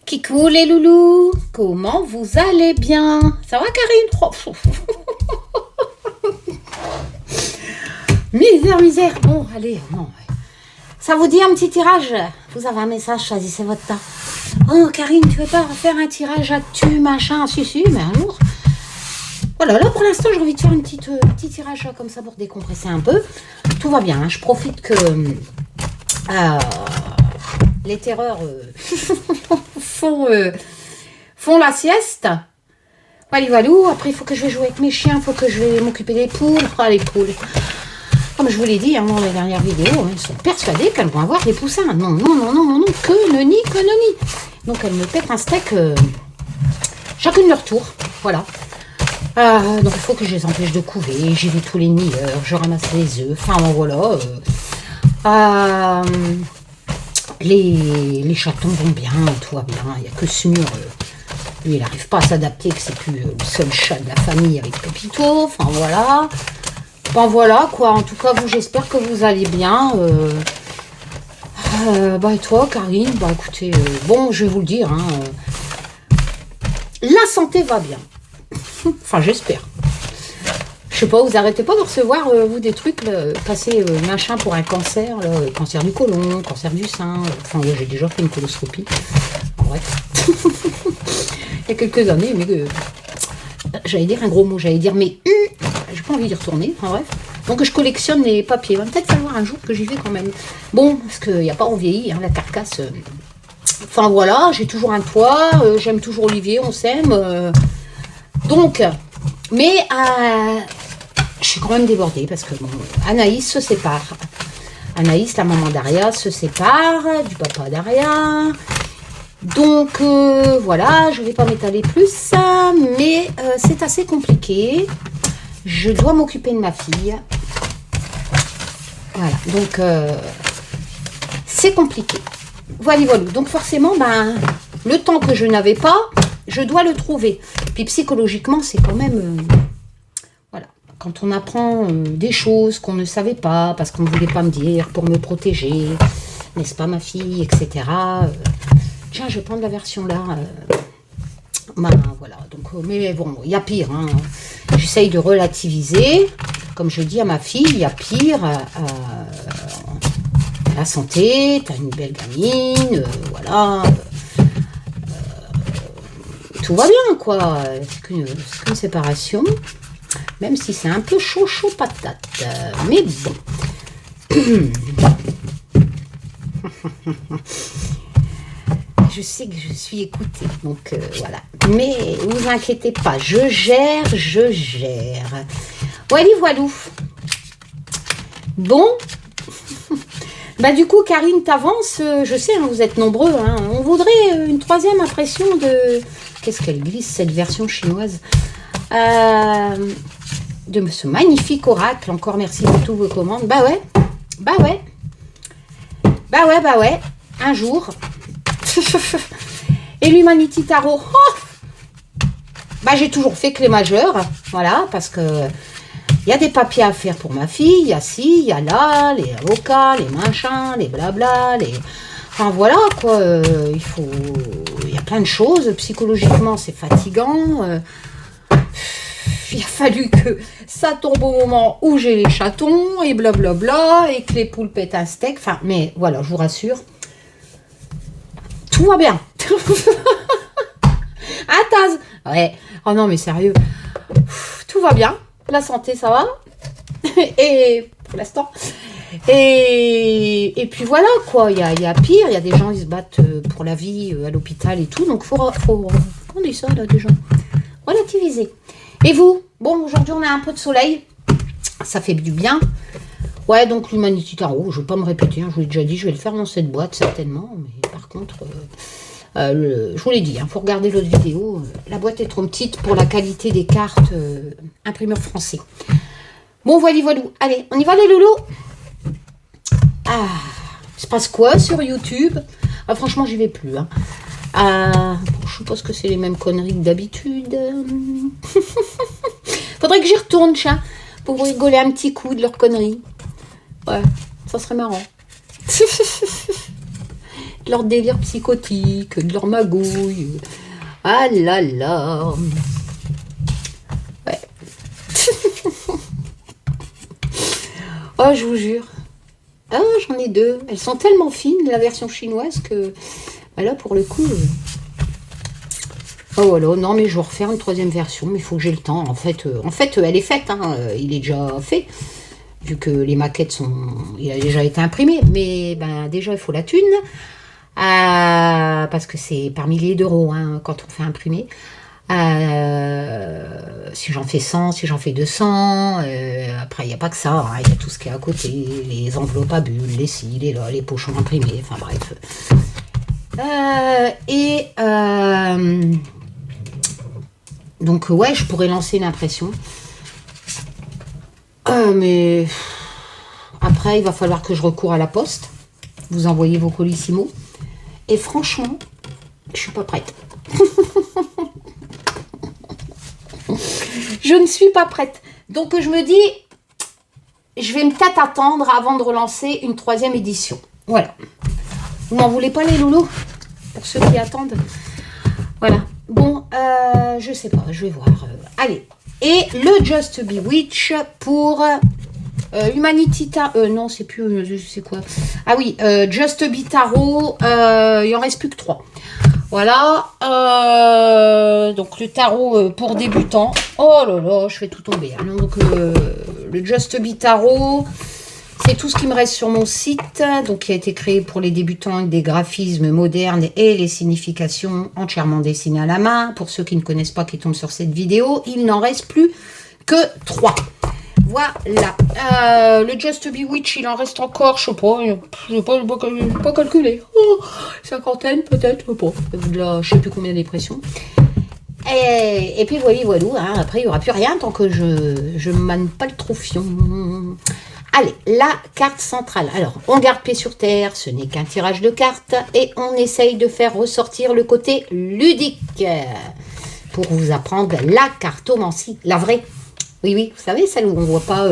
Kikou les loulous, comment vous allez bien? Ça va Karine? Misère. Bon, allez, non. Ça vous dit un petit tirage? Vous avez un message, choisissez votre temps. Oh Karine, tu veux pas faire un tirage actu, machin? Si, mais un jour. Voilà, là pour l'instant j'ai envie de faire un petit tirage comme ça pour décompresser un peu. Tout va bien, hein. Je profite que les terreurs font la sieste. Valou, après il faut que je vais jouer avec mes chiens, il faut que je vais m'occuper des poules. Ah les poules. Comme je vous l'ai dit hein, dans les dernières vidéos, elles sont persuadées qu'elles vont avoir des poussins. Non, que nenni. Donc elles me pètent un steak chacune leur tour. Voilà. Donc il faut que je les empêche de couver, j'y vais tous les demi-heures, je ramasse les œufs, enfin bon, voilà. Les chatons vont bien, tout va bien, il n'y a que ce mur, lui il n'arrive pas à s'adapter, que c'est plus le seul chat de la famille avec Pépito, enfin voilà. Enfin voilà quoi, en tout cas vous j'espère que vous allez bien. Et toi Karine, écoutez, bon je vais vous le dire, hein, la santé va bien. Enfin, j'espère. Je sais pas, vous arrêtez pas de recevoir, vous, des trucs, passer machin pour un cancer, là, cancer du côlon, cancer du sein. Enfin, j'ai déjà fait une coloscopie. Bref. Il y a quelques années, mais j'allais dire un gros mot, mais j'ai pas envie d'y retourner. Enfin, bref. Donc, je collectionne les papiers. Il va peut-être falloir un jour que j'y vais quand même. Bon, parce qu'il n'y a pas on vieillit, hein, la carcasse. Enfin, voilà, j'ai toujours un toit, j'aime toujours Olivier, on s'aime. Donc, mais je suis quand même débordée parce que bon, Anaïs se sépare. Anaïs, la maman d'Aria, se sépare du papa d'Aria. Donc, voilà, je ne vais pas m'étaler plus, mais c'est assez compliqué. Je dois m'occuper de ma fille. Voilà, donc, c'est compliqué. Voilà. Donc, forcément, le temps que je n'avais pas, je dois le trouver. Puis psychologiquement, c'est quand même... voilà. Quand on apprend des choses qu'on ne savait pas, parce qu'on ne voulait pas me dire, pour me protéger, n'est-ce pas ma fille, etc. Tiens, je vais prendre la version là. Voilà. Donc, mais bon, il y a pire. Hein. J'essaye de relativiser. Comme je dis à ma fille, il y a pire. La santé, t'as une belle gamine, voilà... tout va bien, quoi. C'est qu'une séparation. Même si c'est un peu chaud patate. Mais bon. Je sais que je suis écoutée. Donc, voilà. Mais ne vous inquiétez pas. Je gère. Voilou. Bon. Du coup, Karine, t'avances. Je sais, hein, vous êtes nombreux. Hein. On voudrait une troisième impression de... Qu'est-ce qu'elle glisse, cette version chinoise de ce magnifique oracle. Encore merci pour tous vos commandes. Bah ouais. Un jour. Et l'Humanity Tarot. Oh Bah, j'ai toujours fait que les majeures, voilà, parce que il y a des papiers à faire pour ma fille, il y a ci, il y a là, les avocats, les machins, les blabla, les... Enfin, voilà, quoi, il y a plein de choses, psychologiquement, c'est fatigant, il a fallu que ça tombe au moment où j'ai les chatons, et blablabla, et que les poules pètent un steak, enfin, mais voilà, je vous rassure, tout va bien. Ah, Taz! Ouais. Oh non, mais sérieux. Tout va bien. La santé, ça va. Et pour l'instant. Et puis voilà, quoi. Il y a pire. Il y a des gens qui se battent pour la vie à l'hôpital et tout. Donc, on dit ça, là, déjà. Relativiser. Et vous? Bon, aujourd'hui, on a un peu de soleil. Ça fait du bien. Ouais, donc l'Humanity Tarot, je ne vais pas me répéter. Hein, je vous l'ai déjà dit, je vais le faire dans cette boîte, certainement. Mais par contre... je vous l'ai dit, il faut regarder l'autre vidéo. La boîte est trop petite pour la qualité des cartes imprimeur français. Bon, voilà. Allez, on y va les loulous. Ah, il se passe quoi sur YouTube? Ah, franchement, j'y vais plus. Hein. Je suppose que c'est les mêmes conneries que d'habitude. Faudrait que j'y retourne, chat, pour rigoler un petit coup de leurs conneries. Ouais, ça serait marrant. De leur délire psychotique, de leur magouille. Ah là là. Ouais. Oh, je vous jure. Ah, j'en ai deux. Elles sont tellement fines, la version chinoise, que bah là, pour le coup... Oh voilà, non, mais je vais refaire une troisième version, mais il faut que j'ai le temps. En fait, elle est faite, hein. Il est déjà fait. Vu que les maquettes sont... Il a déjà été imprimé. Mais ben, déjà, il faut la thune. Parce que c'est par milliers d'euros hein, quand on fait imprimer. Si j'en fais 100, si j'en fais 200, après il n'y a pas que ça, hein, il y a tout ce qui est à côté, les enveloppes à bulles, les ci, les là, les pochons imprimés, enfin bref. Donc ouais, je pourrais lancer une impression. Mais après, il va falloir que je recours à la poste. Vous envoyez vos colissimo. Et franchement, je suis pas prête. Je ne suis pas prête. Donc je me dis, je vais peut-être attendre avant de relancer une troisième édition. Voilà. Vous m'en voulez pas les loulous? Pour ceux qui attendent. Voilà. Bon, je sais pas, je vais voir. Allez. Et le Just Bewitch pour... Humanity Tarot, non c'est plus, je sais quoi. Ah oui, Just Be Tarot, il en reste plus que 3. Voilà, donc le tarot pour débutants. Oh là là, je fais tout tomber. Hein. Donc le Just Be Tarot, c'est tout ce qui me reste sur mon site, donc qui a été créé pour les débutants avec des graphismes modernes et les significations entièrement dessinées à la main. Pour ceux qui ne connaissent pas, qui tombent sur cette vidéo, il n'en reste plus que 3. Voilà, le Just Bewitch, il en reste encore, je sais pas calculer, cinquantaine peut-être, pas, là, je sais plus combien d'impressions. Et puis voilà, hein, après il n'y aura plus rien tant que je ne mane pas le trophion. Allez, la carte centrale. Alors, on garde pied sur terre, ce n'est qu'un tirage de cartes, et on essaye de faire ressortir le côté ludique pour vous apprendre la cartomancie, la vraie. Oui, vous savez, celle où on ne voit pas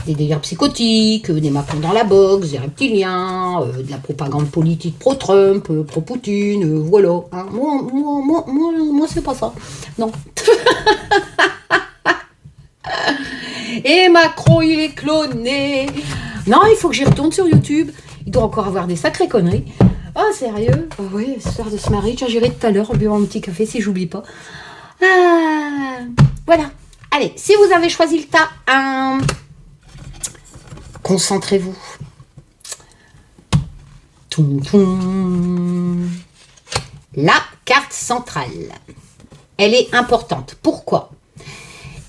des délires psychotiques, des macons dans la boxe, des reptiliens, de la propagande politique pro-Trump, pro-Poutine, voilà. Hein. Moi c'est pas ça. Non. Et Macron, il est cloné. Non, il faut que j'y retourne sur YouTube. Il doit encore avoir des sacrées conneries. Oh, sérieux? Oui, ce soir de se marier. Tiens, j'irai tout à l'heure buvant un petit café si j'oublie pas. Voilà. Allez, si vous avez choisi le tas 1, concentrez-vous. La carte centrale, elle est importante. Pourquoi?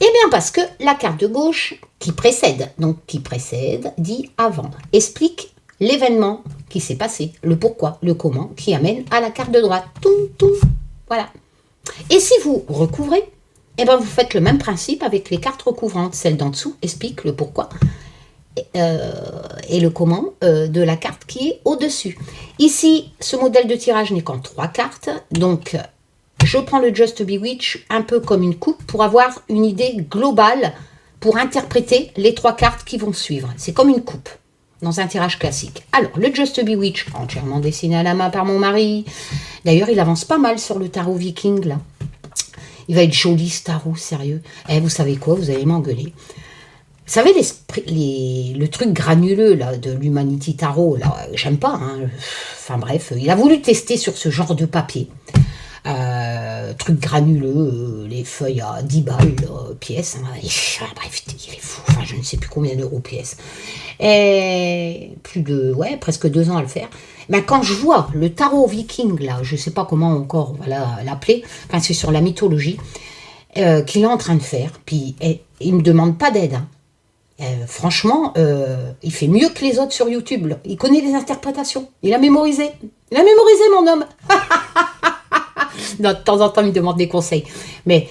Eh bien parce que la carte de gauche qui précède, donc qui précède dit avant, explique l'événement qui s'est passé, le pourquoi, le comment, qui amène à la carte de droite. Voilà. Et si vous recouvrez, eh bien, vous faites le même principe avec les cartes recouvrantes. Celle d'en dessous explique le pourquoi et le comment de la carte qui est au-dessus. Ici, ce modèle de tirage n'est qu'en 3 cartes. Donc, je prends le Just Bewitch un peu comme une coupe pour avoir une idée globale, pour interpréter les 3 cartes qui vont suivre. C'est comme une coupe dans un tirage classique. Alors, le Just Bewitch, entièrement dessiné à la main par mon mari. D'ailleurs, il avance pas mal sur le tarot viking, là. Il va être joli, ce tarot, sérieux. Eh, vous savez quoi, vous allez m'engueuler. Vous savez, le truc granuleux là, de l'Humanity Tarot, là, j'aime pas. Hein. Enfin bref, il a voulu tester sur ce genre de papier. Truc granuleux, les feuilles à 10 balles pièce. Hein. Bref, il est fou. Enfin, je ne sais plus combien d'euros pièce. Et presque 2 ans à le faire. Ben, quand je vois le tarot viking, là, je ne sais pas comment encore on va l'appeler, enfin, c'est sur la mythologie, qu'il est en train de faire, puis il ne me demande pas d'aide. Hein. Franchement, il fait mieux que les autres sur YouTube. Là. Il connaît les interprétations. Il a mémorisé. Il a mémorisé, mon homme. Non, de temps en temps, il me demande des conseils. Mais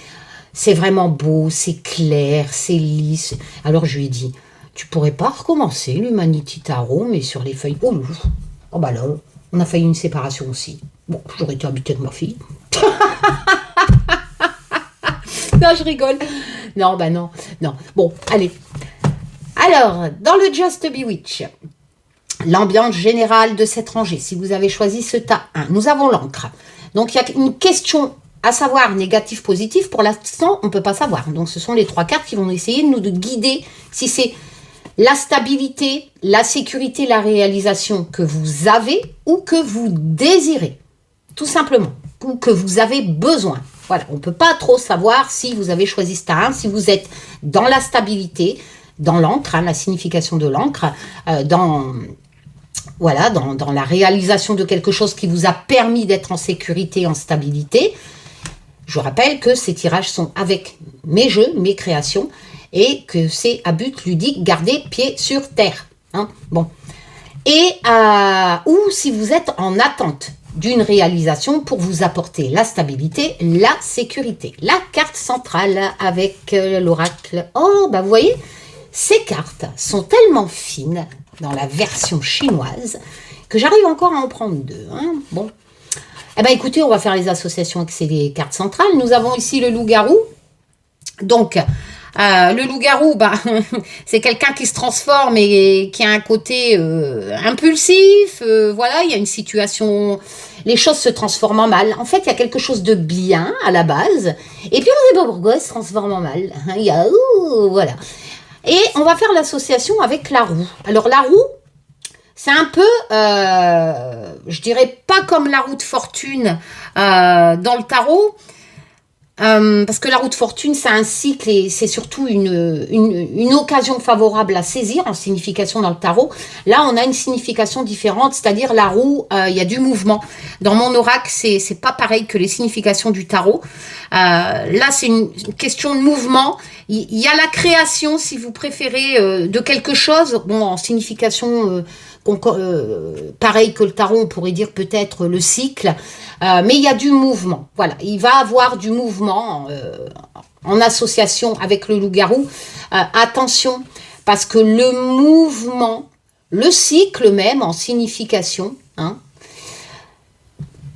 c'est vraiment beau, c'est clair, c'est lisse. Alors, je lui ai dit, tu pourrais pas recommencer l'Humanity Tarot, mais sur les feuilles... Oh bah là, on a failli une séparation aussi. Bon, j'aurais été habitée avec ma fille. Non, je rigole. Non, bah non. Bon, allez. Alors, dans le Just Bewitch, l'ambiance générale de cette rangée, si vous avez choisi ce tas 1, nous avons l'encre. Donc, il y a une question à savoir négatif, positif. Pour l'instant, on ne peut pas savoir. Donc, ce sont les 3 cartes qui vont essayer de nous guider si c'est la stabilité, la sécurité, la réalisation que vous avez ou que vous désirez. Tout simplement. Ou que vous avez besoin. Voilà, on ne peut pas trop savoir si vous avez choisi ce tas 1, si vous êtes dans la stabilité, dans l'encre, hein, la signification de l'encre, dans la réalisation de quelque chose qui vous a permis d'être en sécurité, en stabilité. Je vous rappelle que ces tirages sont avec mes jeux, mes créations, et que c'est à but ludique, garder pied sur terre. Hein, bon. Et ou si vous êtes en attente d'une réalisation pour vous apporter la stabilité, la sécurité. La carte centrale avec l'oracle. Oh, bah vous voyez, ces cartes sont tellement fines dans la version chinoise que j'arrive encore à en prendre 2. Hein. Bon. Eh bien, écoutez, on va faire les associations avec ces cartes centrales. Nous avons ici le loup-garou. Donc, le loup-garou, bah, c'est quelqu'un qui se transforme et qui a un côté impulsif. Voilà, il y a une situation... Les choses se transforment en mal. En fait, il y a quelque chose de bien à la base. Et puis, on ne sait pas pourquoi, il se transforme en mal. Il y a... voilà. Et on va faire l'association avec la roue. Alors, la roue, c'est un peu, je dirais pas comme la roue de fortune dans le tarot, parce que la roue de fortune, c'est un cycle et c'est surtout une occasion favorable à saisir en signification dans le tarot. Là, on a une signification différente, c'est-à-dire la roue, il y a du mouvement. Dans mon oracle, c'est pas pareil que les significations du tarot. Là, c'est une question de mouvement. Il y a la création, si vous préférez, de quelque chose, bon, en signification pareil que le tarot, on pourrait dire peut-être le cycle, mais il y a du mouvement. Voilà, il va avoir du mouvement en association avec le loup-garou. Attention, parce que le mouvement, le cycle même en signification, hein,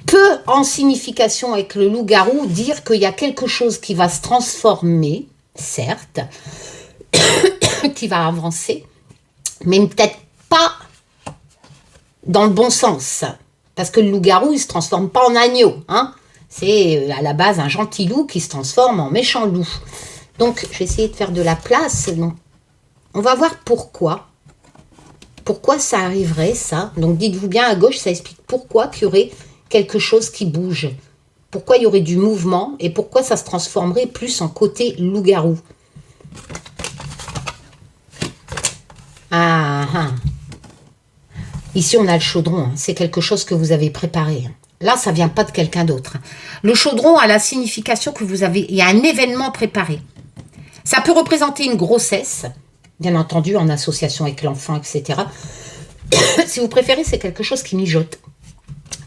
peut en signification avec le loup-garou dire qu'il y a quelque chose qui va se transformer, certes, qui va avancer, mais peut-être pas dans le bon sens. Parce que le loup-garou, il ne se transforme pas en agneau. Hein. C'est à la base un gentil loup qui se transforme en méchant loup. Donc, je vais essayer de faire de la place. Donc, on va voir pourquoi. Pourquoi ça arriverait, ça. Donc, dites-vous bien, à gauche, ça explique pourquoi qu'il y aurait quelque chose qui bouge. Pourquoi il y aurait du mouvement et pourquoi ça se transformerait plus en côté loup-garou. Ici, on a le chaudron. Hein. C'est quelque chose que vous avez préparé. Hein. Là, ça ne vient pas de quelqu'un d'autre. Hein. Le chaudron a la signification que vous avez... Il y a un événement préparé. Ça peut représenter une grossesse, bien entendu, en association avec l'enfant, etc. Si vous préférez, c'est quelque chose qui mijote.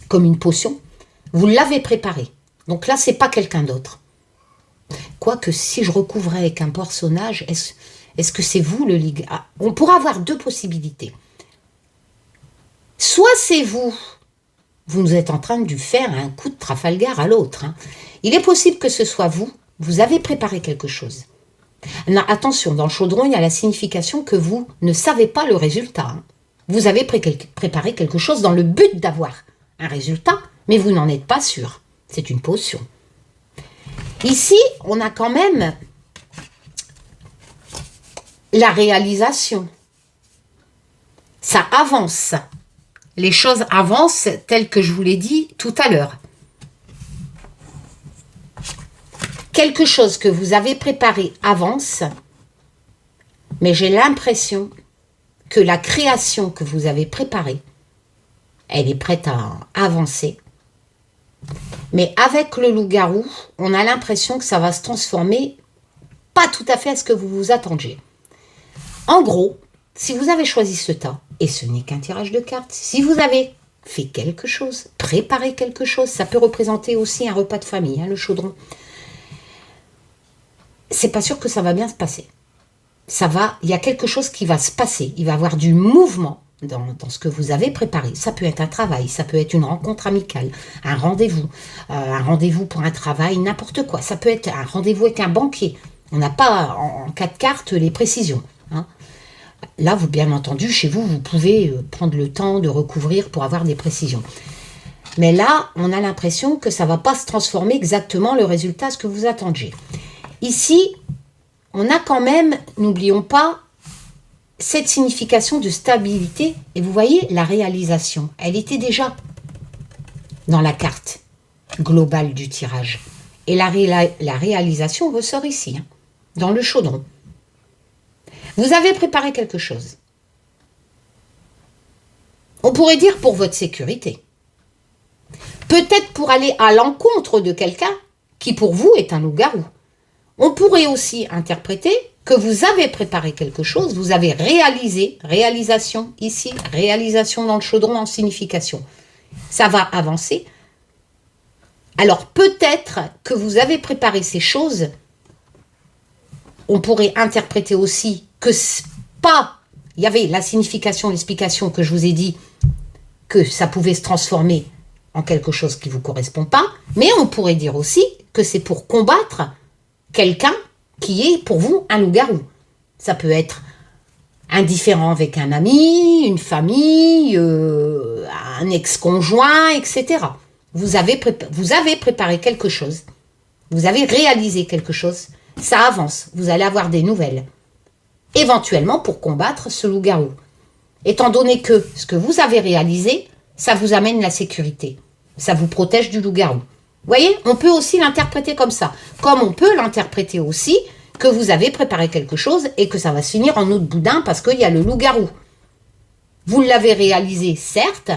Comme une potion. Vous l'avez préparé. Donc là, c'est pas quelqu'un d'autre. Quoique, si je recouvrais avec un personnage, est-ce que c'est vous le lig? On pourra avoir 2 possibilités. Soit c'est vous vous nous êtes en train de lui faire un coup de Trafalgar à l'autre. Hein. Il est possible que ce soit vous. Vous avez préparé quelque chose. Non, attention, dans le chaudron, il y a la signification que vous ne savez pas le résultat. Hein. Vous avez préparé quelque chose dans le but d'avoir un résultat, mais vous n'en êtes pas sûr. C'est une potion. Ici, on a quand même la réalisation. Ça avance. Les choses avancent telles que je vous l'ai dit tout à l'heure. Quelque chose que vous avez préparé avance, mais j'ai l'impression que la création que vous avez préparée, elle est prête à avancer. Mais avec le loup-garou, on a l'impression que ça va se transformer pas tout à fait à ce que vous vous attendiez. En gros, si vous avez choisi ce tas, et ce n'est qu'un tirage de cartes, si vous avez fait quelque chose, préparé quelque chose, ça peut représenter aussi un repas de famille, hein, le chaudron. C'est pas sûr que ça va bien se passer. Il y a quelque chose qui va se passer. Il va y avoir du mouvement dans ce que vous avez préparé. Ça peut être un travail, ça peut être une rencontre amicale, un rendez-vous pour un travail, n'importe quoi. Ça peut être un rendez-vous avec un banquier. On n'a pas en 4 cartes les précisions. Hein. Là, bien entendu, chez vous, vous pouvez prendre le temps de recouvrir pour avoir des précisions. Mais là, on a l'impression que ça ne va pas se transformer exactement le résultat à ce que vous attendiez. Ici, on a quand même, n'oublions pas, cette signification de stabilité. Et vous voyez, la réalisation, elle était déjà dans la carte globale du tirage. Et la réalisation ressort ici, hein, dans le chaudron. Vous avez préparé quelque chose. On pourrait dire pour votre sécurité. Peut-être pour aller à l'encontre de quelqu'un qui pour vous est un loup-garou. On pourrait aussi interpréter que vous avez préparé quelque chose, vous avez réalisé, réalisation ici, réalisation dans le chaudron en signification. Ça va avancer. Alors peut-être que vous avez préparé ces choses, on pourrait interpréter aussi que pas, il y avait la signification, l'explication que je vous ai dit, que ça pouvait se transformer en quelque chose qui ne vous correspond pas, mais on pourrait dire aussi que c'est pour combattre quelqu'un qui est pour vous un loup-garou. Ça peut être indifférent avec un ami, une famille, un ex-conjoint, etc. Vous avez préparé quelque chose. Vous avez réalisé quelque chose. Ça avance. Vous allez avoir des nouvelles. Éventuellement pour combattre ce loup-garou. Étant donné que ce que vous avez réalisé, ça vous amène la sécurité. Ça vous protège du loup-garou. Vous voyez, on peut aussi l'interpréter comme ça. Comme on peut l'interpréter aussi que vous avez préparé quelque chose et que ça va se finir en eau de boudin parce qu'il y a le loup-garou. Vous l'avez réalisé, certes,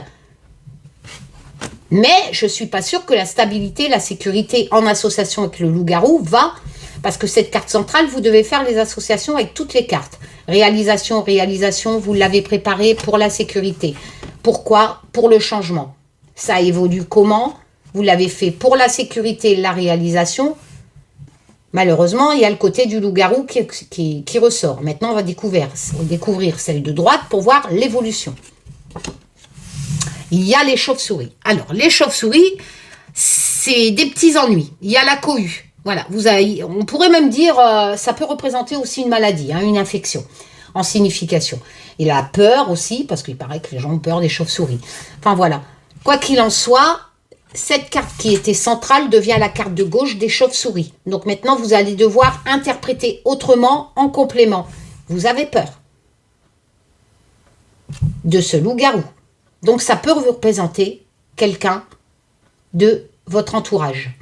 mais je ne suis pas sûre que la stabilité, la sécurité en association avec le loup-garou va... Parce que cette carte centrale, vous devez faire les associations avec toutes les cartes. Réalisation, réalisation, vous l'avez préparé pour la sécurité. Pourquoi? Pour le changement. Ça évolue comment? Vous l'avez fait pour la sécurité et la réalisation. Malheureusement, il y a le côté du loup-garou qui ressort. Maintenant, on va découvrir celle de droite pour voir l'évolution. Il y a les chauves-souris. Alors, les chauves-souris, c'est des petits ennuis. Il y a la cohue. Voilà, on pourrait même dire, ça peut représenter aussi une maladie, hein, une infection, en signification. Il a peur aussi, parce qu'il paraît que les gens ont peur des chauves-souris. Enfin voilà, quoi qu'il en soit, cette carte qui était centrale devient la carte de gauche des chauves-souris. Donc maintenant, vous allez devoir interpréter autrement, en complément. Vous avez peur de ce loup-garou. Donc ça peut vous représenter quelqu'un de votre entourage.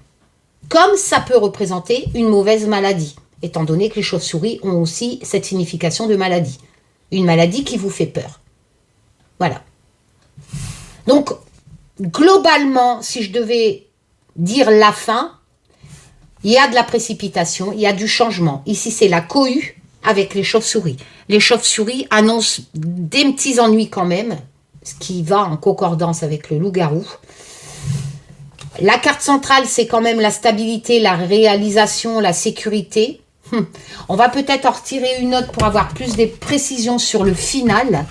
Comme ça peut représenter une mauvaise maladie, étant donné que les chauves-souris ont aussi cette signification de maladie. Une maladie qui vous fait peur. Voilà. Donc, globalement, si je devais dire la fin, il y a de la précipitation, il y a du changement. Ici, c'est la cohue avec les chauves-souris. Les chauves-souris annoncent des petits ennuis quand même, ce qui va en concordance avec le loup-garou. La carte centrale, c'est quand même la stabilité, la réalisation, la sécurité. On va peut-être en retirer une autre pour avoir plus de précisions sur le final.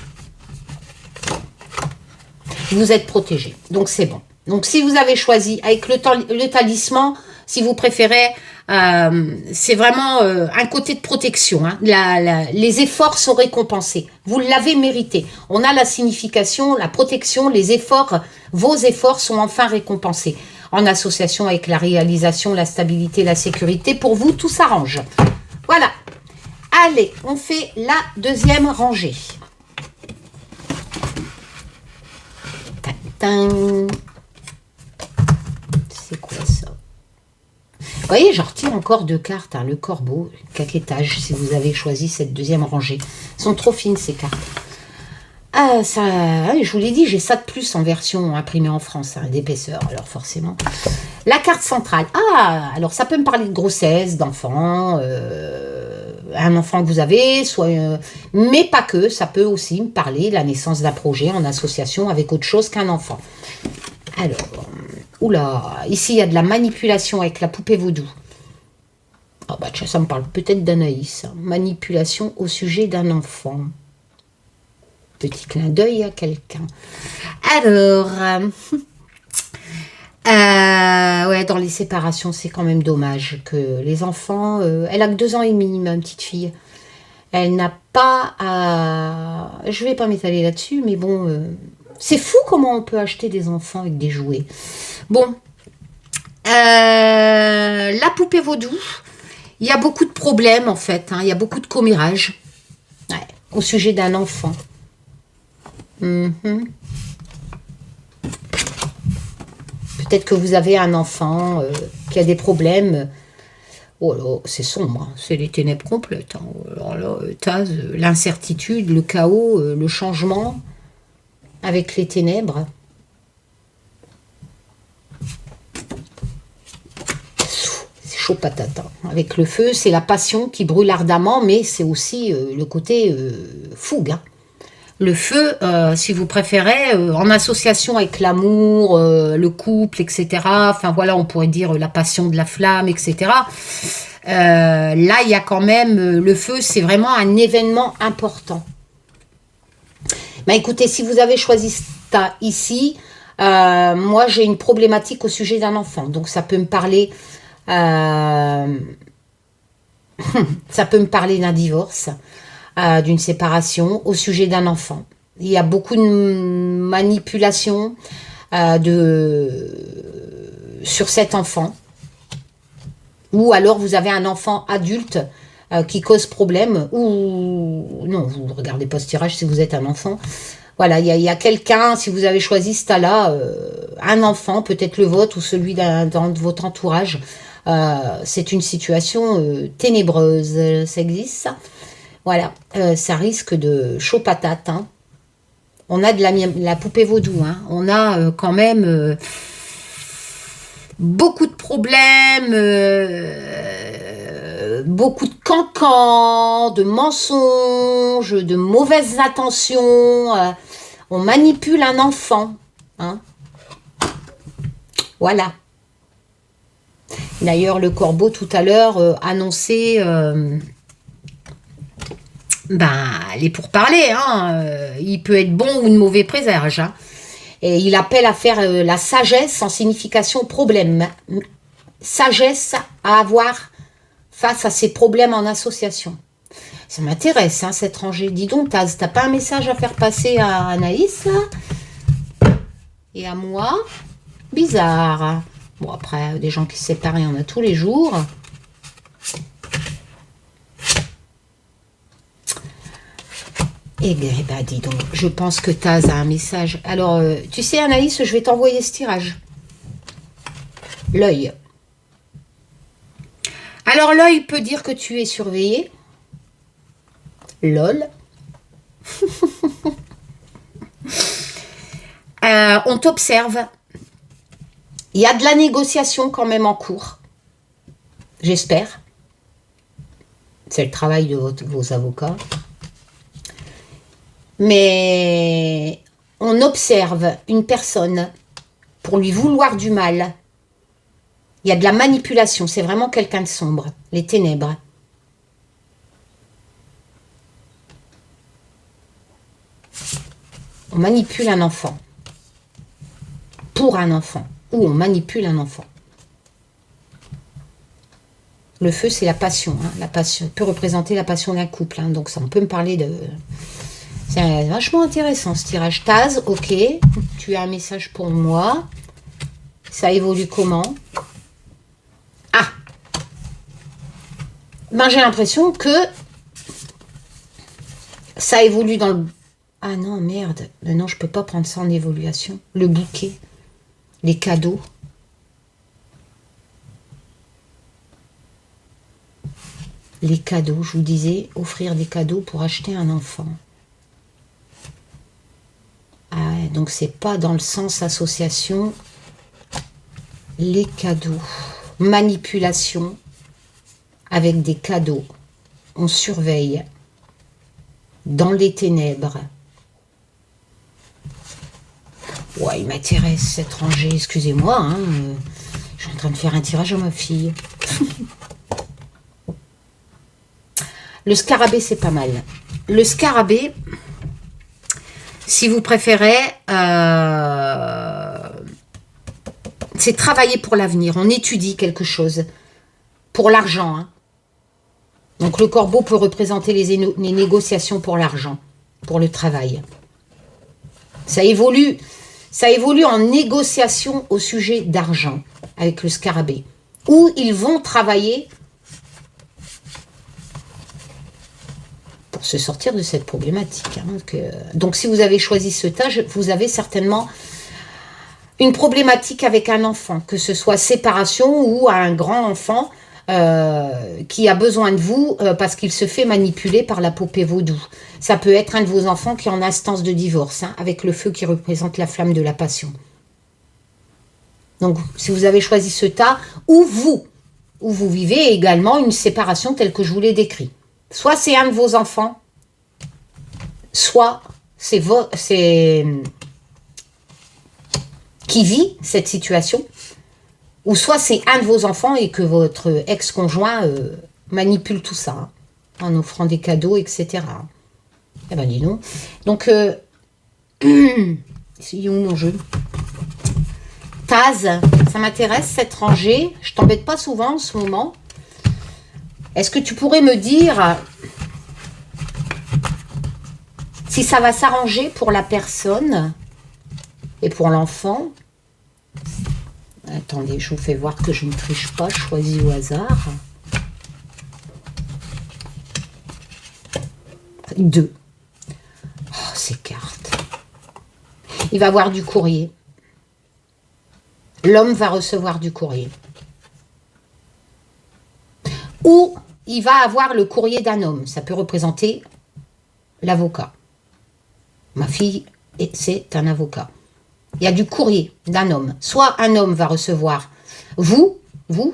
Vous êtes protégé. Donc, c'est bon. Donc, si vous avez choisi, avec le talisman, si vous préférez, c'est vraiment un côté de protection. Hein. Les efforts sont récompensés. Vous l'avez mérité. On a la signification, la protection, les efforts. Vos efforts sont enfin récompensés. En association avec la réalisation, la stabilité, la sécurité. Pour vous, tout s'arrange. Voilà. Allez, on fait la deuxième rangée. C'est quoi ça? Vous voyez, j'en retire encore 2 cartes. Hein, le corbeau, le caquettage, si vous avez choisi cette deuxième rangée. Elles sont trop fines, ces cartes. Ah, ça, je vous l'ai dit, j'ai ça de plus en version imprimée en France, hein, d'épaisseur, alors forcément. La carte centrale. Ah, alors ça peut me parler de grossesse, d'enfant, un enfant que vous avez, soit, mais pas que, ça peut aussi me parler de la naissance d'un projet en association avec autre chose qu'un enfant. Alors, oula, ici il y a de la manipulation avec la poupée vaudou. Ah bah ça me parle peut-être d'Anaïs. Hein. Manipulation au sujet d'un enfant. Petit clin d'œil à quelqu'un. Alors, ouais, dans les séparations, c'est quand même dommage que les enfants... elle a que 2 ans et demi, ma petite fille. Elle n'a pas à... Je vais pas m'étaler là-dessus, mais bon... c'est fou comment on peut acheter des enfants avec des jouets. Bon. La poupée vaudou. Il y a beaucoup de problèmes, en fait. Hein, il y a beaucoup de commérages. Ouais, au sujet d'un enfant. Peut-être que vous avez un enfant qui a des problèmes. Oh là, c'est sombre, hein. C'est les ténèbres complètes. Hein. Alors là, Taz, l'incertitude, le chaos, le changement avec les ténèbres. C'est chaud patate. Hein. Avec le feu, c'est la passion qui brûle ardemment, mais c'est aussi le côté fougue. Hein. Le feu, si vous préférez, en association avec l'amour, le couple, etc. Enfin voilà, on pourrait dire la passion de la flamme, etc. Là, il y a quand même le feu, c'est vraiment un événement important. Ben, écoutez, si vous avez choisi ça ici, moi j'ai une problématique au sujet d'un enfant. Donc ça peut me parler, ça peut me parler d'un divorce. D'une séparation au sujet d'un enfant. Il y a beaucoup de manipulation sur cet enfant. Ou alors vous avez un enfant adulte qui cause problème. Ou non, vous ne regardez pas ce tirage si vous êtes un enfant. Voilà, il y a quelqu'un, si vous avez choisi ce tas-là, un enfant, peut-être le vôtre ou celui de votre entourage. C'est une situation ténébreuse. Ça existe, ça? Voilà, ça risque de chaud patate. Hein. On a de la poupée vaudou. Hein. On a quand même beaucoup de problèmes, beaucoup de cancans, de mensonges, de mauvaises intentions. On manipule un enfant. Hein. Voilà. D'ailleurs, le corbeau tout à l'heure annonçait... les pourparlers, hein, il peut être bon ou de mauvais présage. Hein. Et il appelle à faire la sagesse en signification problème. Sagesse à avoir face à ces problèmes en association. Ça m'intéresse, hein, cette rangée. Dis donc, t'as pas un message à faire passer à Anaïs, là? Et à moi? Bizarre. Bon, après, des gens qui se séparent, il y en a tous les jours. Eh bien, dis donc, je pense que Taz a un message. Alors, tu sais, Anaïs, je vais t'envoyer ce tirage. L'œil. Alors, l'œil peut dire que tu es surveillé. Lol. On t'observe. Il y a de la négociation quand même en cours. J'espère. C'est le travail de vos avocats. Mais on observe une personne pour lui vouloir du mal. Il y a de la manipulation. C'est vraiment quelqu'un de sombre. Les ténèbres. On manipule un enfant. pour un enfant, ou on manipule un enfant. Le feu, c'est la passion. Hein. La passion peut représenter la passion d'un couple. Hein. Donc, ça, on peut me parler de... C'est vachement intéressant, ce tirage. Taz, ok. Tu as un message pour moi. Ça évolue comment? Ah! Ben, j'ai l'impression que ça évolue dans le... Ah non, merde. Ben non, je peux pas prendre ça en évolution. Le bouquet. Les cadeaux. Les cadeaux, je vous disais, offrir des cadeaux pour acheter un enfant. Ah, donc c'est pas dans le sens association. Les cadeaux. Manipulation avec des cadeaux. On surveille. Dans les ténèbres. Ouais, il m'intéresse cet rangé, excusez-moi. Hein, je suis en train de faire un tirage à ma fille. Le scarabée, c'est pas mal. Le scarabée, si vous préférez, c'est travailler pour l'avenir. On étudie quelque chose. Pour l'argent. Hein. Donc le corbeau peut représenter les négociations pour l'argent. Pour le travail. Ça évolue en négociation au sujet d'argent. Avec le scarabée. Où ils vont travailler... se sortir de cette problématique. Hein, donc, si vous avez choisi ce tâche, vous avez certainement une problématique avec un enfant, que ce soit séparation ou un grand enfant qui a besoin de vous parce qu'il se fait manipuler par la poupée vaudou. Ça peut être un de vos enfants qui est en instance de divorce, hein, avec le feu qui représente la flamme de la passion. Donc, si vous avez choisi ce tas, ou vous vivez également une séparation telle que je vous l'ai décrit. Soit c'est un de vos enfants, soit c'est qui vit cette situation, ou soit c'est un de vos enfants et que votre ex-conjoint manipule tout ça, hein, en offrant des cadeaux, etc. Eh ben dis donc. Donc, c'est où mon jeu? Taz, ça m'intéresse cette rangée. Je t'embête pas souvent en ce moment. Est-ce que tu pourrais me dire si ça va s'arranger pour la personne et pour l'enfant? Attendez, je vous fais voir que je ne triche pas, je choisis au hasard. 2. Oh, ces cartes. Il va avoir du courrier. L'homme va recevoir du courrier. Ou il va avoir le courrier d'un homme. Ça peut représenter l'avocat. Ma fille, c'est un avocat. Il y a du courrier d'un homme. Soit un homme va recevoir vous,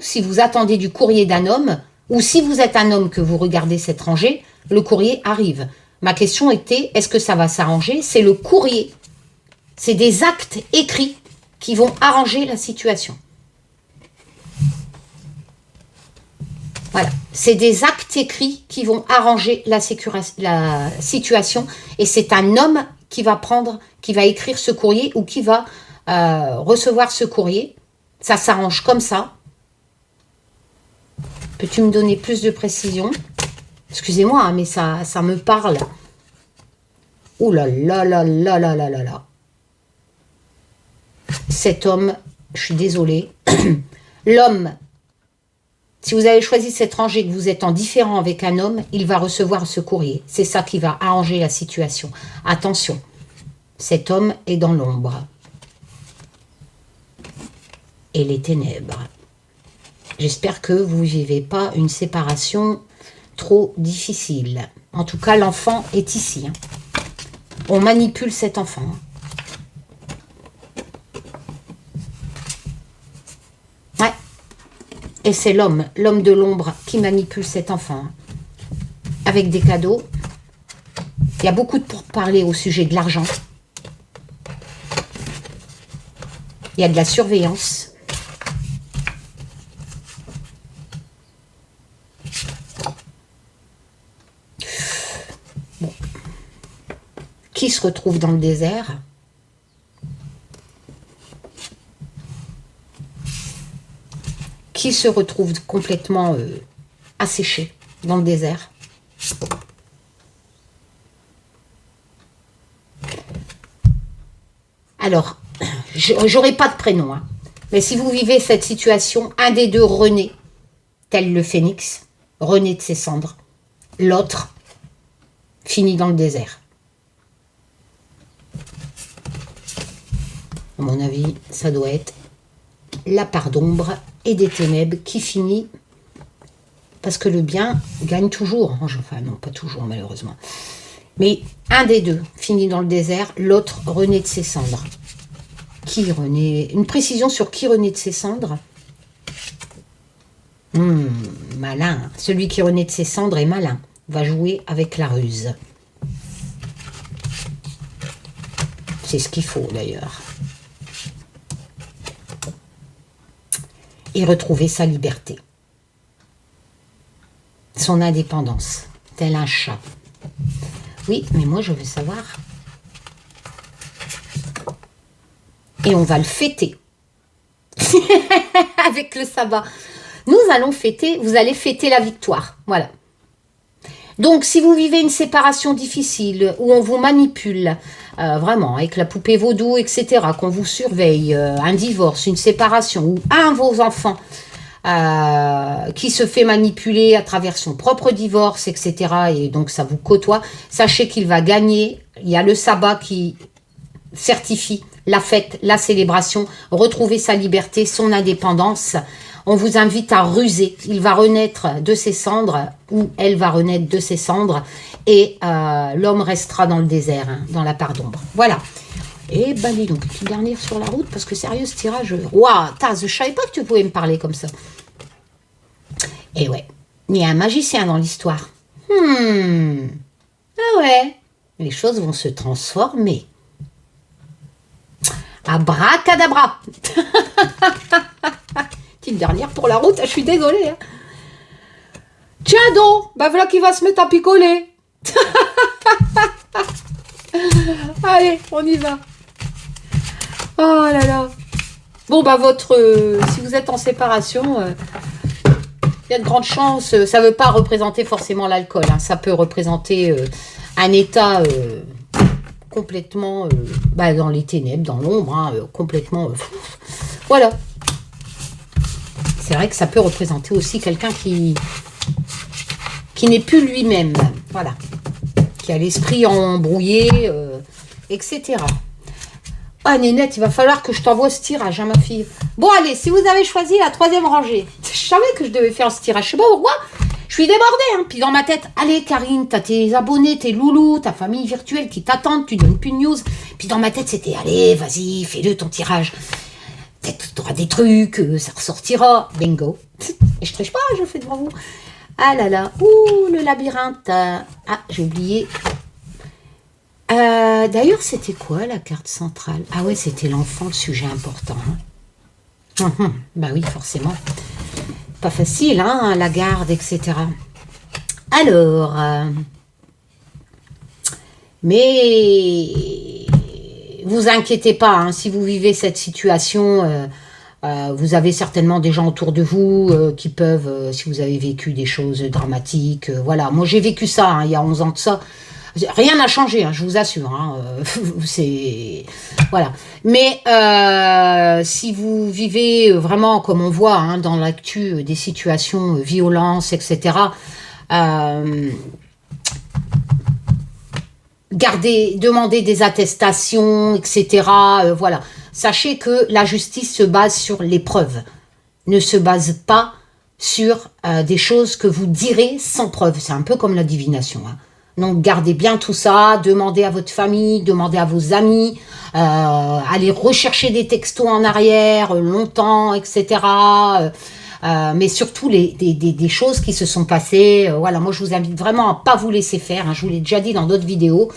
si vous attendez du courrier d'un homme, ou si vous êtes un homme que vous regardez cette rangée, le courrier arrive. Ma question était, est-ce que ça va s'arranger? C'est le courrier. C'est des actes écrits qui vont arranger la situation. Voilà, c'est des actes écrits qui vont arranger la situation et c'est un homme qui va écrire ce courrier ou qui va recevoir ce courrier. Ça s'arrange comme ça. Peux-tu me donner plus de précision? Excusez-moi, hein, mais ça me parle. Ouh là là là là là là là là. Cet homme, je suis désolée. L'homme, si vous avez choisi cette rangée, que vous êtes en différent avec un homme, il va recevoir ce courrier. C'est ça qui va arranger la situation. Attention, cet homme est dans l'ombre. Et les ténèbres. J'espère que vous ne vivez pas une séparation trop difficile. En tout cas, l'enfant est ici. Hein. On manipule cet enfant. Hein. Ouais. Et c'est l'homme de l'ombre qui manipule cet enfant. Hein. Avec des cadeaux. Il y a beaucoup de pourparlers au sujet de l'argent. Il y a de la surveillance. Bon. Qui se retrouve dans le désert? qui se retrouve complètement asséché dans le désert. Alors, j'aurai pas de prénom, hein, mais si vous vivez cette situation, un des deux renaît, tel le phénix, renaît de ses cendres. L'autre finit dans le désert. À mon avis, ça doit être la part d'ombre et des ténèbres qui finit, parce que le bien gagne toujours. Enfin non, pas toujours malheureusement. Mais un des deux finit dans le désert, l'autre renaît de ses cendres. Qui renaît? Une précision sur qui renaît de ses cendres? Malin. Celui qui renaît de ses cendres est malin. Va jouer avec la ruse. C'est ce qu'il faut d'ailleurs. Et retrouver sa liberté. Son indépendance. Tel un chat. Oui, mais moi je veux savoir. Et on va le fêter. Avec le sabbat. Nous allons fêter, vous allez fêter la victoire. Voilà. Donc, si vous vivez une séparation difficile, où on vous manipule, vraiment, avec la poupée vaudou, etc., qu'on vous surveille, un divorce, une séparation, ou un de vos enfants qui se fait manipuler à travers son propre divorce, etc., et donc ça vous côtoie, sachez qu'il va gagner. Il y a le sabbat qui certifie la fête, la célébration, retrouver sa liberté, son indépendance. On vous invite à ruser. Il va renaître de ses cendres, ou elle va renaître de ses cendres, et l'homme restera dans le désert, hein, dans la part d'ombre. Voilà. Et ben dis donc, tu dernière sur la route, parce que sérieux, ce tirage... Waouh, Taz, je savais pas que tu pouvais me parler comme ça. Et ouais, il y a un magicien dans l'histoire. Ah ouais, les choses vont se transformer. Abracadabra. Petite dernière pour la route, je suis désolée. Hein. Tiens donc, ben voilà qui va se mettre à picoler. Allez, on y va. Oh là là. Bon, bah si vous êtes en séparation, il y a de grandes chances. Ça ne veut pas représenter forcément l'alcool. Hein, ça peut représenter un état complètement dans les ténèbres, dans l'ombre, hein, complètement... voilà. C'est vrai que ça peut représenter aussi quelqu'un qui n'est plus lui-même. Voilà. Qui a l'esprit embrouillé, etc. Ah, Nénette, il va falloir que je t'envoie ce tirage, hein, ma fille. Bon, allez, si vous avez choisi la 3e rangée, je savais que je devais faire ce tirage. Je sais pas pourquoi. Je suis débordée, hein. Puis dans ma tête, allez, Karine, t'as tes abonnés, tes loulous, ta famille virtuelle qui t'attendent, tu donnes plus de news. Puis dans ma tête, c'était, allez, vas-y, fais-le ton tirage. Peut-être tu auras des trucs, ça ressortira. Bingo. Et je triche pas, je le fais devant vous. Ah là là. Ouh, le labyrinthe. Ah, j'ai oublié. D'ailleurs, c'était quoi la carte centrale? Ah ouais, c'était l'enfant, le sujet important. Hein. Bah oui, forcément. Pas facile, hein, la garde, etc. Alors, mais vous inquiétez pas, hein, si vous vivez cette situation, vous avez certainement des gens autour de vous qui peuvent, si vous avez vécu des choses dramatiques, voilà. Moi, j'ai vécu ça, hein, il y a 11 ans de ça. Rien n'a changé, hein, je vous assure. Hein, c'est voilà. Mais si vous vivez vraiment, comme on voit hein, dans l'actu, des situations violences, etc. Demandez des attestations, etc. Voilà. Sachez que la justice se base sur les preuves, ne se base pas sur des choses que vous direz sans preuve. C'est un peu comme la divination. Hein. Donc, gardez bien tout ça, demandez à votre famille, demandez à vos amis, allez rechercher des textos en arrière, longtemps, etc. Mais surtout, des choses qui se sont passées. Voilà, moi, je vous invite vraiment à ne pas vous laisser faire. Hein, je vous l'ai déjà dit dans d'autres vidéos.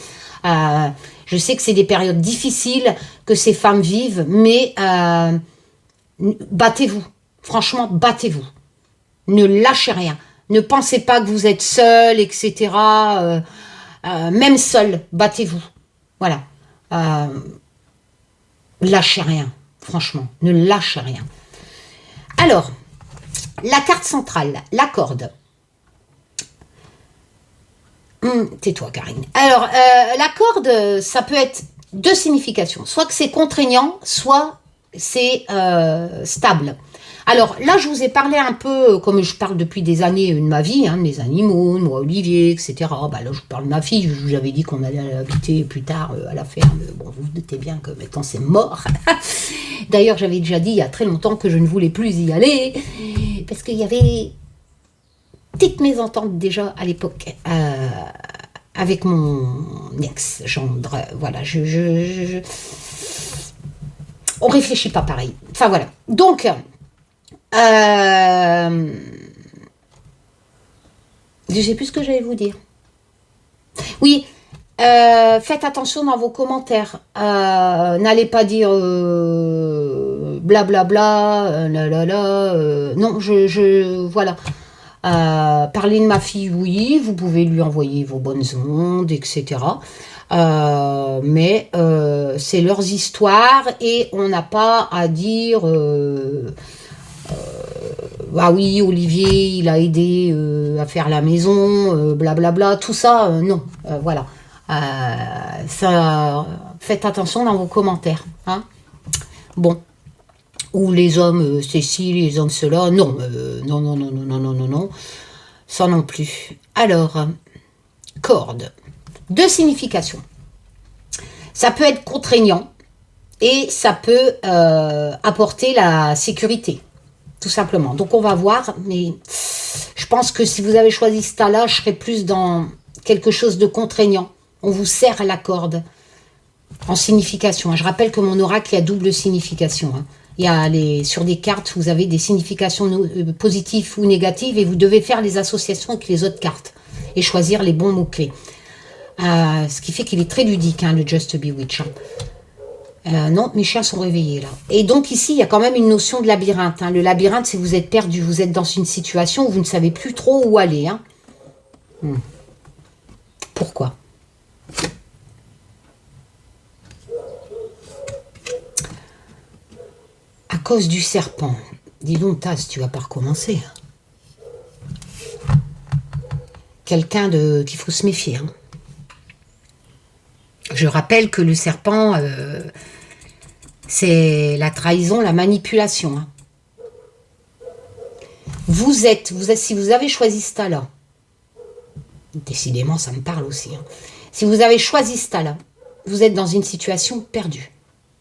Je sais que c'est des périodes difficiles que ces femmes vivent, mais battez-vous. Franchement, battez-vous. Ne lâchez rien. Ne pensez pas que vous êtes seul, etc. Même seul, battez-vous. Voilà. Lâchez rien, franchement. Ne lâchez rien. Alors, La carte centrale, la corde. Tais-toi, Karine. Alors, la corde, ça peut être deux significations. Soit que c'est contraignant, soit c'est stable. Alors, là, je vous ai parlé un peu, comme je parle depuis des années de ma vie, hein, des animaux, de moi, Olivier, etc. Bah, là, je vous parle de ma fille. Je vous avais dit qu'on allait habiter plus tard à la ferme. Bon, vous vous doutez bien que maintenant, c'est mort. D'ailleurs, j'avais déjà dit il y a très longtemps que je ne voulais plus y aller, parce qu'il y avait petites mésententes déjà à l'époque avec mon ex-gendre. Voilà, on réfléchit pas pareil. Enfin voilà. Donc, je sais plus ce que j'allais vous dire. Oui, faites attention dans vos commentaires. N'allez pas dire blablabla, non, voilà. Parler de ma fille, oui, vous pouvez lui envoyer vos bonnes ondes, etc. Mais c'est leurs histoires et on n'a pas à dire ah oui, Olivier, il a aidé à faire la maison, blablabla, tout ça, non, voilà. Ça, faites attention dans vos commentaires. Hein. Bon. Ou les hommes, ceci, les hommes, cela. Non, non, non, non, non, non, non, non, non. Ça non plus. Alors, corde. Deux significations. Ça peut être contraignant et ça peut apporter la sécurité, tout simplement. Donc, on va voir, mais je pense que si vous avez choisi ce tas-là, je serais plus dans quelque chose de contraignant. On vous serre la corde en signification. Je rappelle que mon oracle, il y a double signification. Hein. Il y a sur des cartes, vous avez des significations positives ou négatives et vous devez faire les associations avec les autres cartes et choisir les bons mots-clés. Ce qui fait qu'il est très ludique, hein, le Just Bewitch. Non, mes chiens sont réveillés là. Et donc ici, il y a quand même une notion de labyrinthe. Hein. Le labyrinthe, c'est que vous êtes perdu, vous êtes dans une situation où vous ne savez plus trop où aller. Hein. Pourquoi ? À cause du serpent. Dis donc, Taz, tu vas pas recommencer. Quelqu'un qu'il faut se méfier. Hein. Je rappelle que le serpent, c'est la trahison, la manipulation. Hein. Si vous avez choisi ce tas-là, décidément, ça me parle aussi. Hein. Si vous avez choisi ce tas-là, vous êtes dans une situation perdue.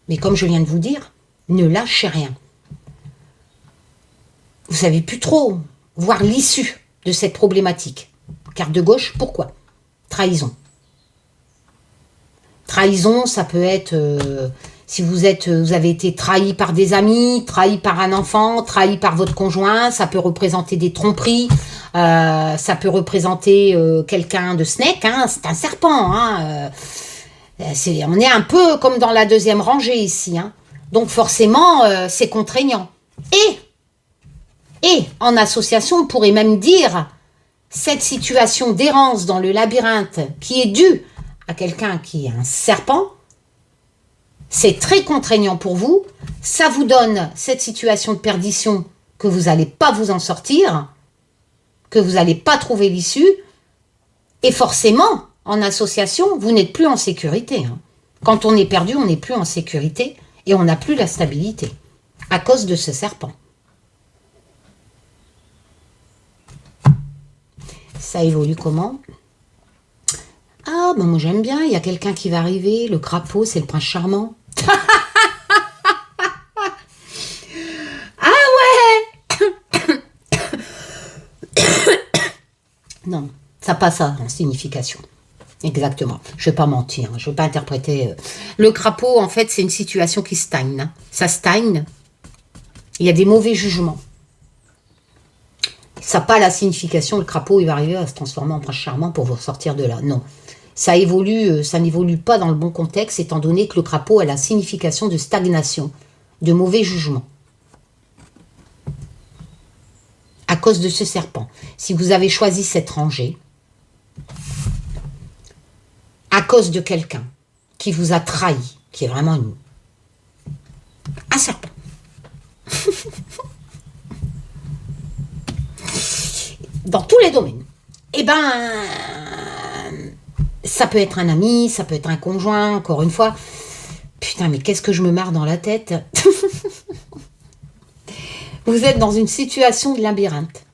Mais comme je viens de vous dire, ne lâchez rien. Vous savez plus trop voir l'issue de cette problématique. Carte de gauche, pourquoi ? Trahison. Trahison, ça peut être si vous avez été trahi par des amis, trahi par un enfant, trahi par votre conjoint, ça peut représenter des tromperies, ça peut représenter quelqu'un de snake, hein, c'est un serpent. Hein, on est un peu comme dans la deuxième rangée ici. Hein. Donc forcément, c'est contraignant. Et en association, on pourrait même dire cette situation d'errance dans le labyrinthe qui est due à quelqu'un qui est un serpent, c'est très contraignant pour vous, ça vous donne cette situation de perdition que vous n'allez pas vous en sortir, que vous n'allez pas trouver l'issue, et forcément, en association, vous n'êtes plus en sécurité. Hein. Quand on est perdu, on n'est plus en sécurité et on n'a plus la stabilité à cause de ce serpent. Ça évolue comment ? Ah, ben moi j'aime bien, il y a quelqu'un qui va arriver, le crapaud, c'est le prince charmant. Ah ouais. Non, ça passe ça en signification. Exactement, je ne vais pas mentir, je ne vais pas interpréter. Le crapaud, en fait, c'est une situation qui stagne. Hein. Ça stagne, il y a des mauvais jugements. Ça n'a pas la signification, le crapaud, il va arriver à se transformer en prince charmant pour vous ressortir de là. Non. Ça évolue, ça n'évolue pas dans le bon contexte, étant donné que le crapaud a la signification de stagnation, de mauvais jugement. À cause de ce serpent. Si vous avez choisi cette rangée, à cause de quelqu'un qui vous a trahi, qui est vraiment un serpent. dans tous les domaines. Eh ben, ça peut être un ami, ça peut être un conjoint, encore une fois. Putain, mais qu'est-ce que je me marre dans la tête. Vous êtes dans une situation de labyrinthe.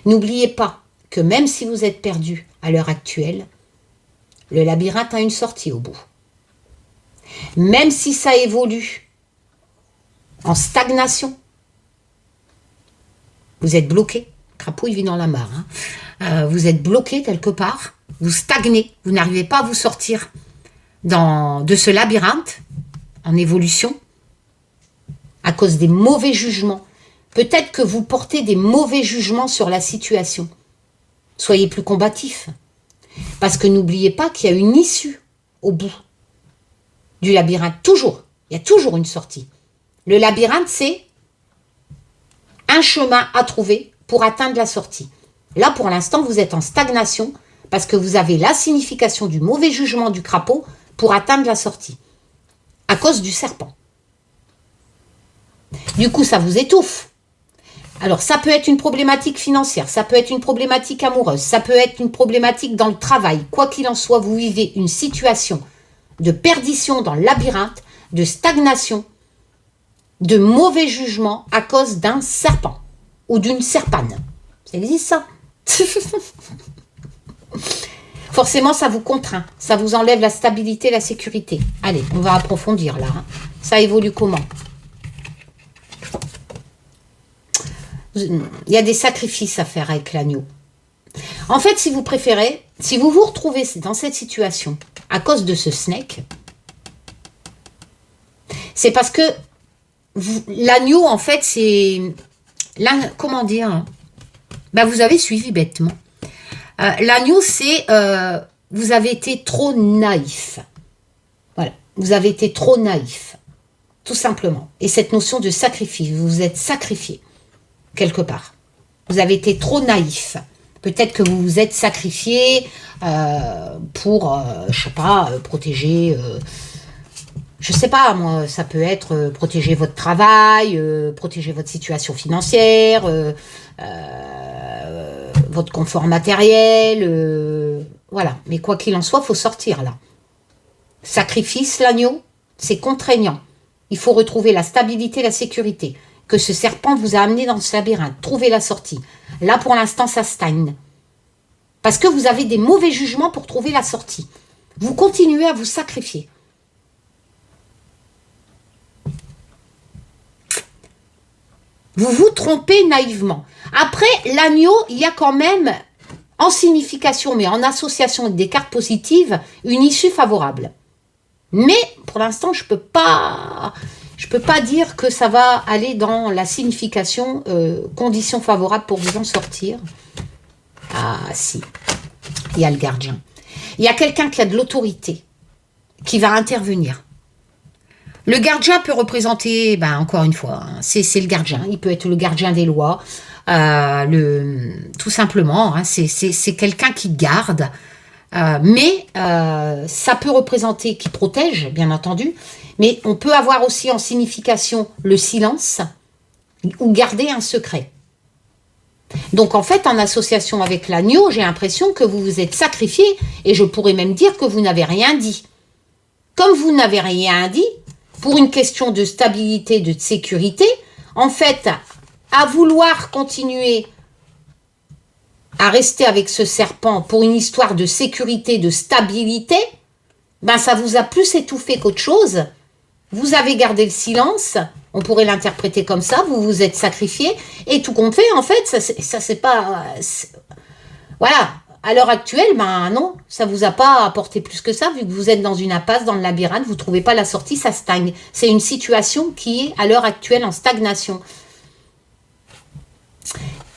N'oubliez pas que même si vous êtes perdu à l'heure actuelle, le labyrinthe a une sortie au bout. Même si ça évolue en stagnation, vous êtes bloqué. Crapaud, il vit dans la mare. Vous êtes bloqué quelque part, vous stagnez, vous n'arrivez pas à vous sortir de ce labyrinthe en évolution à cause des mauvais jugements. Peut-être que vous portez des mauvais jugements sur la situation. Soyez plus combatifs. Parce que n'oubliez pas qu'il y a une issue au bout du labyrinthe. Toujours. Il y a toujours une sortie. Le labyrinthe, c'est un chemin à trouver pour atteindre la sortie. Là, pour l'instant, vous êtes en stagnation parce que vous avez la signification du mauvais jugement du crapaud pour atteindre la sortie. À cause du serpent. Du coup, ça vous étouffe. Alors, ça peut être une problématique financière, ça peut être une problématique amoureuse, ça peut être une problématique dans le travail. Quoi qu'il en soit, vous vivez une situation de perdition dans le labyrinthe, de stagnation, de mauvais jugement à cause d'un serpent ou d'une serpane. Ça existe, ça? Forcément, ça vous contraint, ça vous enlève la stabilité, la sécurité. Allez, on va approfondir là. Ça évolue comment? Il y a des sacrifices à faire avec l'agneau. En fait, si vous préférez, si vous vous retrouvez dans cette situation à cause de ce snake, c'est parce que l'agneau, en fait, c'est... Comment dire? Ben, vous avez suivi bêtement. L'agneau, c'est... vous avez été trop naïf. Voilà. Vous avez été trop naïf. Tout simplement. Et cette notion de sacrifice, vous vous êtes sacrifié. Quelque part. Vous avez été trop naïf. Peut-être que vous vous êtes sacrifié pour, je sais pas, protéger... je sais pas, moi, ça peut être protéger votre travail, protéger votre situation financière, votre confort matériel, voilà. Mais quoi qu'il en soit, il faut sortir là. Sacrifice, l'agneau, c'est contraignant. Il faut retrouver la stabilité, la sécurité. Que ce serpent vous a amené dans ce labyrinthe. Trouvez la sortie. Là, pour l'instant, ça stagne. Parce que vous avez des mauvais jugements pour trouver la sortie. Vous continuez à vous sacrifier. Vous vous trompez naïvement. Après, l'agneau, il y a quand même, en signification, mais en association avec des cartes positives, une issue favorable. Mais, pour l'instant, je peux pas dire que ça va aller dans la signification conditions favorables pour vous en sortir. Ah, si. Il y a le gardien. Il y a quelqu'un qui a de l'autorité, qui va intervenir. Le gardien peut représenter, ben, encore une fois, hein, c'est le gardien. Il peut être le gardien des lois, tout simplement. Hein, c'est quelqu'un qui garde, mais ça peut représenter qui protège, bien entendu. Mais on peut avoir aussi en signification le silence ou garder un secret. Donc en fait, en association avec l'agneau, j'ai l'impression que vous vous êtes sacrifié et je pourrais même dire que vous n'avez rien dit. Comme vous n'avez rien dit, pour une question de stabilité, de sécurité, en fait, à vouloir continuer à rester avec ce serpent pour une histoire de sécurité, de stabilité, ben ça vous a plus étouffé qu'autre chose. Vous avez gardé le silence, on pourrait l'interpréter comme ça, vous vous êtes sacrifié, et tout compte fait, en fait, ça c'est pas... Voilà, à l'heure actuelle, ben non, ça vous a pas apporté plus que ça, vu que vous êtes dans une impasse, dans le labyrinthe, vous ne trouvez pas la sortie, ça stagne. C'est une situation qui est, à l'heure actuelle, en stagnation.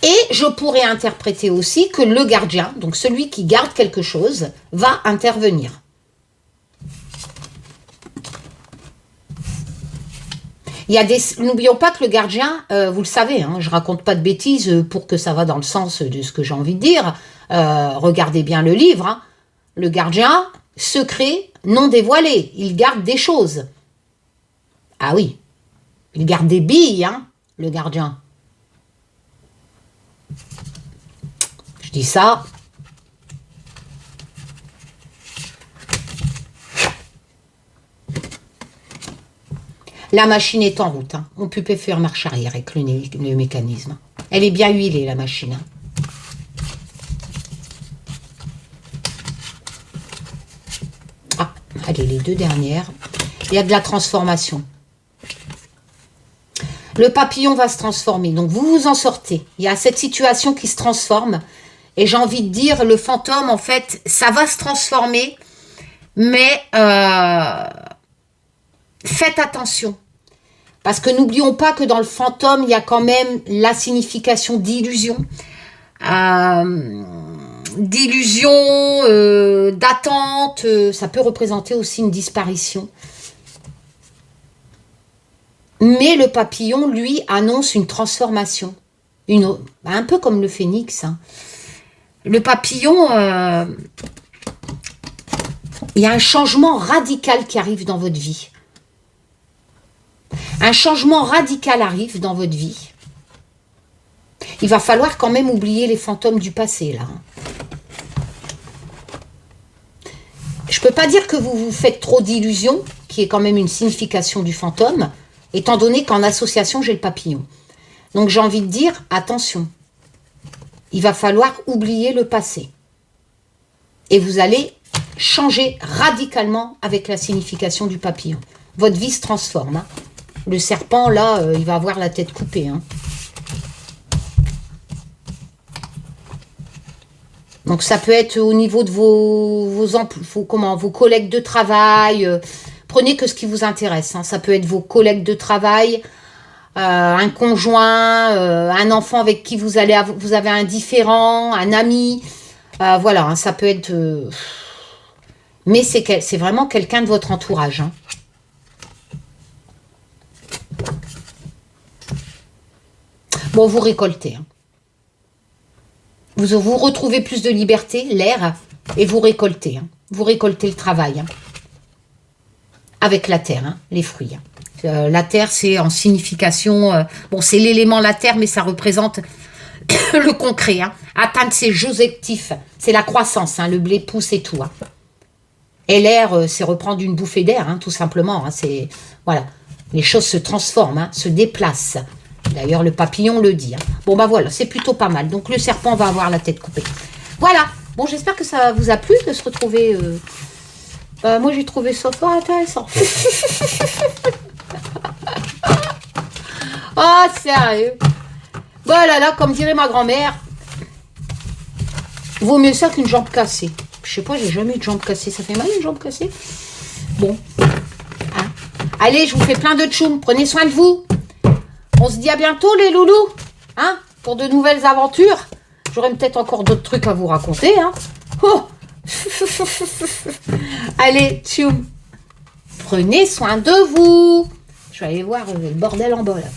Et je pourrais interpréter aussi que le gardien, donc celui qui garde quelque chose, va intervenir. Il y a des... N'oublions pas que le gardien, vous le savez, hein, je raconte pas de bêtises pour que ça va dans le sens de ce que j'ai envie de dire. Regardez bien le livre. Hein. Le gardien, secret, non dévoilé. Il garde des choses. Ah oui, il garde des billes, hein, le gardien. Je dis ça. La machine est en route. Hein. On peut pas faire marche arrière avec le mécanisme. Elle est bien huilée, la machine. Hein. Ah, allez, les deux dernières. Il y a de la transformation. Le papillon va se transformer. Donc, vous vous en sortez. Il y a cette situation qui se transforme. Et j'ai envie de dire, le fantôme, en fait, ça va se transformer. Mais faites attention. Parce que n'oublions pas que dans le fantôme, il y a quand même la signification d'illusion. D'illusion, d'attente. Ça peut représenter aussi une disparition. Mais le papillon, lui, annonce une transformation. Un peu comme le phénix. Hein. Le papillon, il y a un changement radical qui arrive dans votre vie. Un changement radical arrive dans votre vie. Il va falloir quand même oublier les fantômes du passé, là. Je ne peux pas dire que vous vous faites trop d'illusions, qui est quand même une signification du fantôme, étant donné qu'en association, j'ai le papillon. Donc, j'ai envie de dire, attention. Il va falloir oublier le passé. Et vous allez changer radicalement avec la signification du papillon. Votre vie se transforme. Hein. Le serpent, là, il va avoir la tête coupée. Hein. Donc, ça peut être au niveau de vos collègues de travail. Prenez que ce qui vous intéresse. Hein. Ça peut être vos collègues de travail, un conjoint, un enfant avec qui vous avez un différend, un ami. Voilà, hein, ça peut être... mais c'est vraiment quelqu'un de votre entourage. Hein. Bon, vous récoltez. Hein. Vous retrouvez plus de liberté, l'air, et vous récoltez. Hein. Vous récoltez le travail. Hein. Avec la terre, hein, les fruits. Hein. La terre, c'est en signification... bon, c'est l'élément la terre, mais ça représente le concret. Hein. Atteindre ses objectifs. C'est la croissance. Hein, le blé pousse et tout. Hein. Et l'air, c'est reprendre une bouffée d'air, hein, tout simplement. Hein, c'est voilà. Les choses se transforment, hein, se déplacent. D'ailleurs, le papillon le dit. Hein. Bon, bah voilà, c'est plutôt pas mal. Donc, le serpent va avoir la tête coupée. Voilà. Bon, j'espère que ça vous a plu de se retrouver... moi, j'ai trouvé ça fort intéressant. Oh, sérieux. Voilà, là, comme dirait ma grand-mère, vaut mieux ça qu'une jambe cassée. Je sais pas, j'ai jamais eu de jambe cassée. Ça fait mal une jambe cassée? Bon. Hein. Allez, je vous fais plein de tchoum. Prenez soin de vous. On se dit à bientôt, les loulous. Hein, pour de nouvelles aventures. J'aurai peut-être encore d'autres trucs à vous raconter. Hein. Oh. Allez, tchoum. Prenez soin de vous. Je vais aller voir le bordel en bas, là.